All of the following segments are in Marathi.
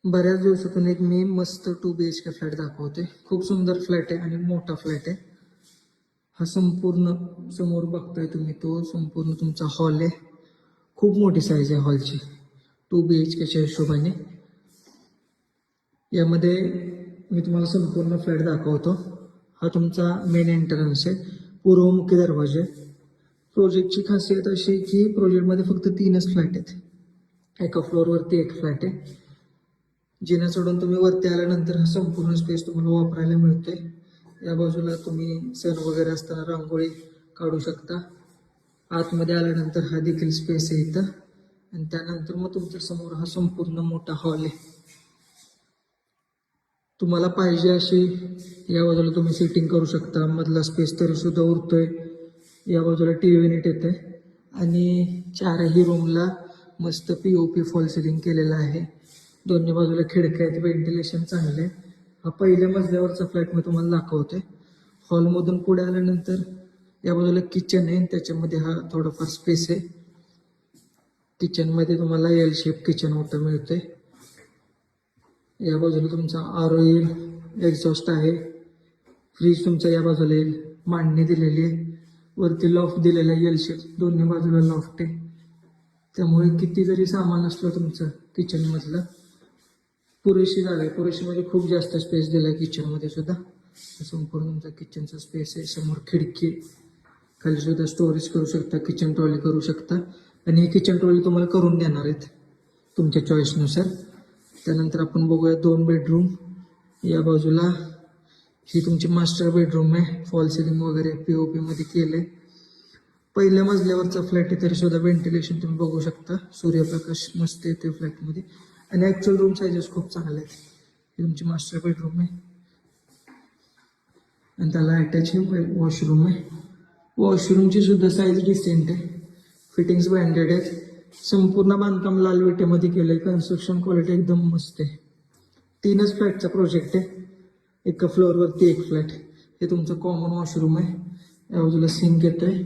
बऱ्याच दिवसातून एक मी मस्त 2 BHK फ्लॅट दाखवते. खूप सुंदर फ्लॅट आहे आणि मोठा फ्लॅट आहे. हा संपूर्ण समोर बघताय तुम्ही तो संपूर्ण तुमचा हॉल आहे. खूप मोठी साईज आहे हॉलची 2 BHKच्या हिशोबाने. यामध्ये मी तुम्हाला संपूर्ण फ्लॅट दाखवतो. हा तुमचा मेन एंट्रन्स आहे, पूर्वमुखी दरवाजे. प्रोजेक्टची खासियत अशी की प्रोजेक्टमध्ये फक्त 3च फ्लॅट आहेत. एका फ्लोअरवरती एक फ्लॅट आहे. जिना चढून तुम्ही वरती आल्यानंतर हा संपूर्ण स्पेस तुम्हाला वापरायला मिळते. या बाजूला तुम्ही सण वगैरे असताना रांगोळी काढू शकता. आतमध्ये आल्यानंतर हा देखील स्पेस आहे इथं. आणि त्यानंतर मग तुमच्या समोर हा संपूर्ण मोठा हॉल आहे. तुम्हाला पाहिजे अशी या बाजूला तुम्ही सिटिंग करू शकता. मधला स्पेस तरी सुद्धा उरतोय. या बाजूला TV युनिट येते आणि 4ही रूमला मस्त POP फॉल सिलिंग केलेलं आहे. दोन्ही बाजूला खिडक्या आहेत, व्हेंटिलेशन चांगले. हा पहिल्या मजल्यावरचा फ्लॅट मी तुम्हाला दाखवते. हॉलमधून पुढे आल्यानंतर या बाजूला किचन आहे, त्याच्यामध्ये हा थोडाफार स्पेस आहे. किचनमध्ये तुम्हाला L शेप किचन मोठं मिळते. या बाजूला तुमचा RO येईल, एक्झॉस्ट आहे. फ्रीज तुमचा या बाजूला येईल, मांडणी दिलेली आहे. वरती लॉफ्ट दिलेला आहे L शेप, दोन्ही बाजूला लॉफ्ट आहे. त्यामुळे किती जरी सामान असलं तुमचं किचनमधलं पुरेशी जागा आहे. पुरेशी म्हणजे खूप जास्त स्पेस दिला आहे किचनमध्ये सुद्धा. संपूर्ण तुमचा किचनचा स्पेस आहे. समोर खिडकी, खाली सुद्धा स्टोरेज करू शकता, किचन ट्रॉली करू शकता. आणि ही किचन ट्रॉली तुम्हाला करून देणार आहेत तुमच्या चॉईसनुसार. त्यानंतर आपण बघूया 2 बेडरूम. या बाजूला ही तुमची मास्टर बेडरूम आहे. फॉल सिलिंग वगैरे POP मध्ये केले. पहिल्या मजल्यावरचा फ्लॅट आहे तरी सुद्धा व्हेंटिलेशन तुम्ही बघू शकता. सूर्यप्रकाश मस्त येते फ्लॅटमध्ये आणि ॲक्च्युअल रूम साईजेस खूप चांगले आहेत. ही तुमची मास्टर बेडरूम आहे आणि त्याला अटॅच वॉशरूम आहे. वॉशरूमची सुद्धा साईज डिसेंट आहे. फिटिंग्स ब्रँडेड आहेत. संपूर्ण बांधकाम लाल विटेमध्ये केलं आहे. कन्स्ट्रक्शन क्वालिटी एकदम मस्त आहे. 3च फ्लॅटचा प्रोजेक्ट आहे. एका फ्लोअरवरती एक फ्लॅट. हे तुमचं कॉमन वॉशरूम आहे. या बाजूला सिंक येतं आहे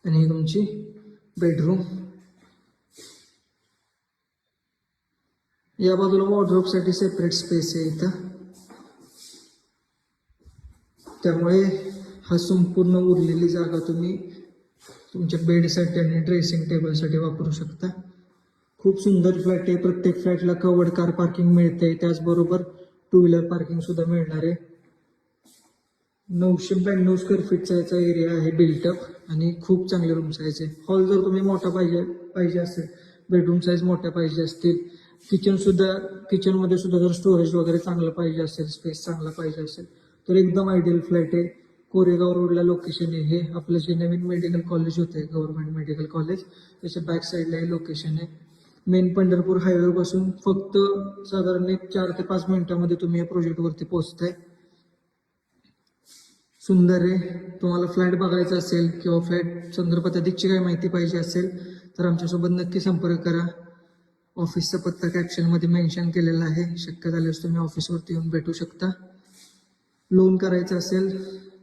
आणि ही तुमची बेडरूम. या बाजूला वॉर्डरोबसाठी सेपरेट स्पेस आहे इथं. त्यामुळे हा संपूर्ण उरलेली जागा तुम्ही तुमच्या बेडसाठी आणि ड्रेसिंग टेबलसाठी वापरू शकता. खूप सुंदर फ्लॅट आहे. प्रत्येक फ्लॅटला कवर्ड कार पार्किंग मिळते. त्याचबरोबर 2 व्हीलर पार्किंग सुद्धा मिळणार आहे. 992 स्क्वेअर फीटचा याचा एरिया आहे बिल्टअप आणि खूप चांगले रूम साईज आहे. हॉल जर तुम्ही मोठा पाहिजे असेल, बेडरूम साईज मोठ्या पाहिजे असतील, किचनमध्ये सुद्धा जर स्टोरेज वगैरे चांगलं पाहिजे असेल, स्पेस चांगला पाहिजे असेल तर एकदम आयडियल फ्लॅट आहे. कोरेगाव रोडला लोकेशन आहे. हे आपलं जे नवीन मेडिकल कॉलेज होते, गव्हर्नमेंट मेडिकल कॉलेज, त्याच्या बॅक साईडला हे लोकेशन आहे. मेन पंढरपूर हायवेपासून फक्त साधारण 4 ते 5 मिनिटांमध्ये तुम्ही या प्रोजेक्टवरती पोहोचताय. सुंदर आहे. तुम्हाला फ्लॅट बघायचा असेल किंवा फ्लॅट संदर्भात अधिकची काही माहिती पाहिजे असेल तर आमच्यासोबत नक्की संपर्क करा. ऑफिसचा पत्ता कॅप्शनमध्ये मेन्शन केलेला आहे. शक्य झाल्यास तुम्ही ऑफिसवरती येऊन भेटू शकता. लोन करायचं असेल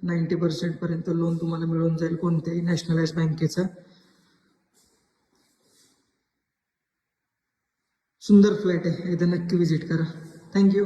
90% पर्यंत लोन तुम्हाला मिळून जाईल कोणत्याही नॅशनलाइज बँकेचा. सुंदर फ्लॅट आहे. एकदा नक्की व्हिजिट करा. थँक्यू.